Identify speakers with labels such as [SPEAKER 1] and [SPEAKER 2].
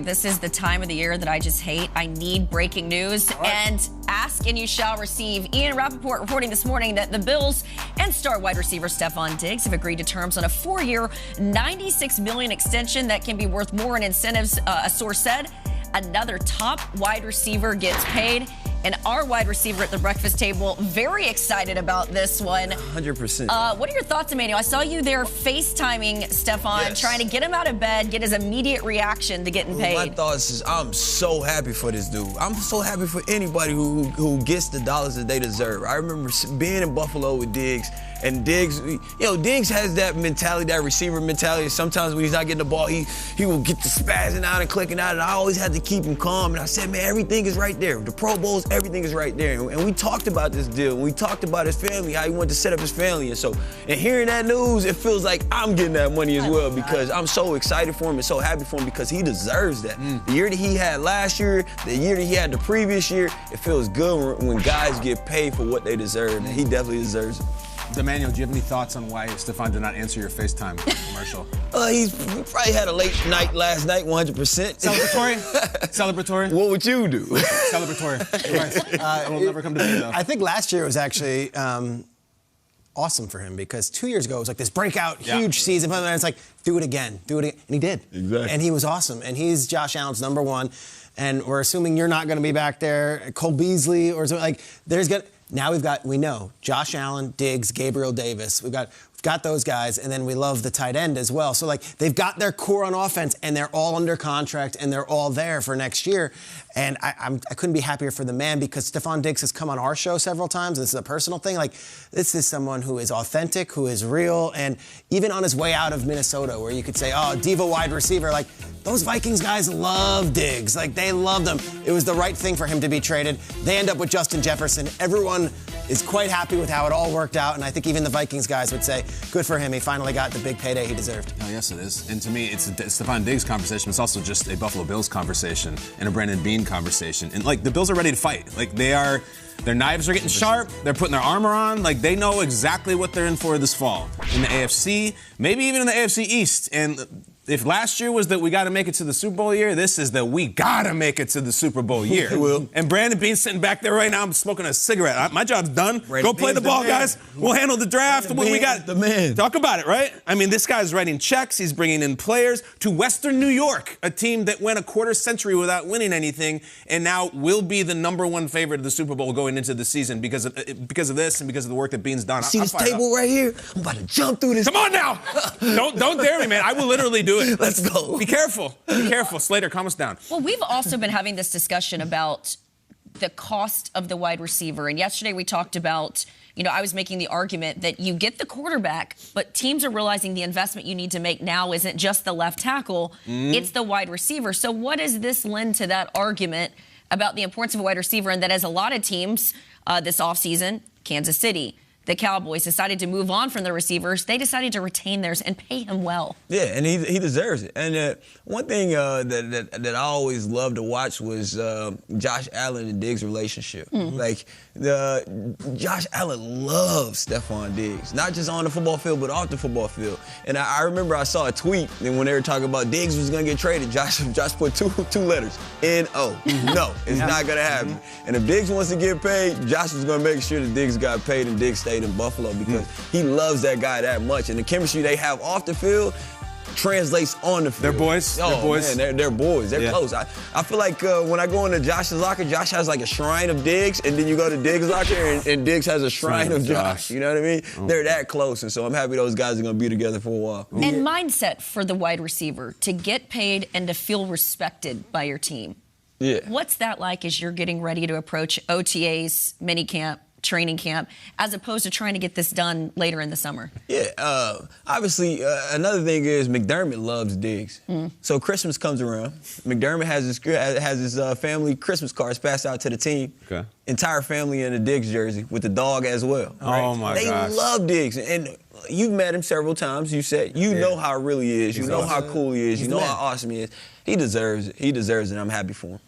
[SPEAKER 1] This is the time of the year that I just hate. I need breaking news. Right. And ask and you shall receive. Ian Rappaport reporting this morning that the Bills and star wide receiver Stefon Diggs have agreed to terms on a 4-year, $96 million extension that can be worth more in incentives, a source said. Another top wide receiver gets paid. And our wide receiver at the breakfast table, very excited about this one.
[SPEAKER 2] 100%.
[SPEAKER 1] What are your thoughts, Emmanuel? I saw you there FaceTiming Stefon, trying to get him out of bed, get his immediate reaction to getting paid.
[SPEAKER 2] My thoughts is I'm so happy for this dude. I'm so happy for anybody who gets the dollars that they deserve. I remember being in Buffalo with Diggs, and Diggs, Diggs has that mentality, that receiver mentality. Sometimes when he's not getting the ball, he will get to spazzing out and clicking out, and I always had to keep him calm. And I said, man, everything is right there. The Pro Bowls, everything is right there. And we talked about this deal. And we talked about his family, how he wanted to set up his family. And hearing that news, it feels like I'm getting that money as well, because I'm so excited for him and so happy for him, because he deserves that. The year that he had last year, the year that he had the previous year, it feels good when guys get paid for what they deserve, and he definitely deserves it.
[SPEAKER 3] Emmanuel, do you have any thoughts on why Stefon did not answer your FaceTime commercial?
[SPEAKER 2] He probably had a late night last night, 100%.
[SPEAKER 3] Celebratory? Celebratory?
[SPEAKER 2] What would you do?
[SPEAKER 3] Celebratory. Right. It will never come to me, though.
[SPEAKER 4] I think last year was actually awesome for him, because 2 years ago it was like this breakout, huge season, and it's like, do it again, and he did.
[SPEAKER 2] Exactly.
[SPEAKER 4] And he was awesome, and he's Josh Allen's #1, and we're assuming you're not going to be back there, Cole Beasley or something, like, now we know Josh Allen, Diggs, Gabriel Davis. We've got those guys, and then we love the tight end as well. So, they've got their core on offense, and they're all under contract, and they're all there for next year. And I couldn't be happier for the man, because Stefon Diggs has come on our show several times. This is a personal thing. This is someone who is authentic, who is real, and even on his way out of Minnesota, where you could say, oh, diva wide receiver, those Vikings guys love Diggs. They loved him. It was the right thing for him to be traded. They end up with Justin Jefferson. Everyone is quite happy with how it all worked out, and I think even the Vikings guys would say, good for him. He finally got the big payday he deserved.
[SPEAKER 3] Oh, yes, it is. And to me, it's a Stefon Diggs conversation. It's also just a Buffalo Bills conversation and a Brandon Beane conversation. And, the Bills are ready to fight. Their knives are getting sharp. They're putting their armor on. They know exactly what they're in for this fall. In the AFC, maybe even in the AFC East. And if last year was that we got to make it to the Super Bowl year, this is that we got to make it to the Super Bowl year.
[SPEAKER 2] Will.
[SPEAKER 3] And Brandon Beane's sitting back there right now. I'm smoking a cigarette. My job's done. Go play the ball, guys. We'll handle the draft. We got
[SPEAKER 2] the man.
[SPEAKER 3] Talk about it, right? I mean, this guy's writing checks. He's bringing in players to Western New York, a team that went a quarter century without winning anything, and now will be the #1 favorite of the Super Bowl going into the season because of this and because of the work that Beane's done.
[SPEAKER 2] See this table right here? I'm about to jump through this.
[SPEAKER 3] Come on now. Don't dare me, man. I will literally do it.
[SPEAKER 2] Let's go.
[SPEAKER 3] Be careful. Be careful. Slater, calm us down.
[SPEAKER 1] Well, we've also been having this discussion about the cost of the wide receiver. And yesterday we talked about, I was making the argument that you get the quarterback, but teams are realizing the investment you need to make now isn't just the left tackle, it's the wide receiver. So what does this lend to that argument about the importance of a wide receiver, and that as a lot of teams this offseason, Kansas City, the Cowboys decided to move on from the receivers. They decided to retain theirs and pay him well.
[SPEAKER 2] Yeah, and he deserves it. And one thing that I always loved to watch was Josh Allen and Diggs' relationship. Josh Allen loves Stefon Diggs, not just on the football field, but off the football field. And I remember I saw a tweet, and when they were talking about Diggs was going to get traded, Josh put two letters, N-O. No, it's not going to happen. And if Diggs wants to get paid, Josh was going to make sure that Diggs got paid and Diggs stayed in Buffalo, because he loves that guy that much. And the chemistry they have off the field translates on the field.
[SPEAKER 3] They're boys.
[SPEAKER 2] Oh,
[SPEAKER 3] they're boys.
[SPEAKER 2] Man, they're boys. They're close. I feel like when I go into Josh's locker, Josh has a shrine of Diggs, and then you go to Diggs' locker, and Diggs has a shrine of Josh. You know what I mean? They're that close, and so I'm happy those guys are going to be together for a while.
[SPEAKER 1] And mindset for the wide receiver, to get paid and to feel respected by your team.
[SPEAKER 2] Yeah.
[SPEAKER 1] What's that like as you're getting ready to approach OTAs, minicamp, training camp, as opposed to trying to get this done later in the summer?
[SPEAKER 2] Yeah, obviously, another thing is McDermott loves Diggs. So Christmas comes around. McDermott has his family Christmas cards passed out to the team. Okay. Entire family in a Diggs jersey with the dog as well.
[SPEAKER 3] Right? Oh, my gosh.
[SPEAKER 2] They love Diggs. And you've met him several times. You said you know how real he is. You know how cool he is. You know how awesome he is. He deserves it. He deserves it, and I'm happy for him.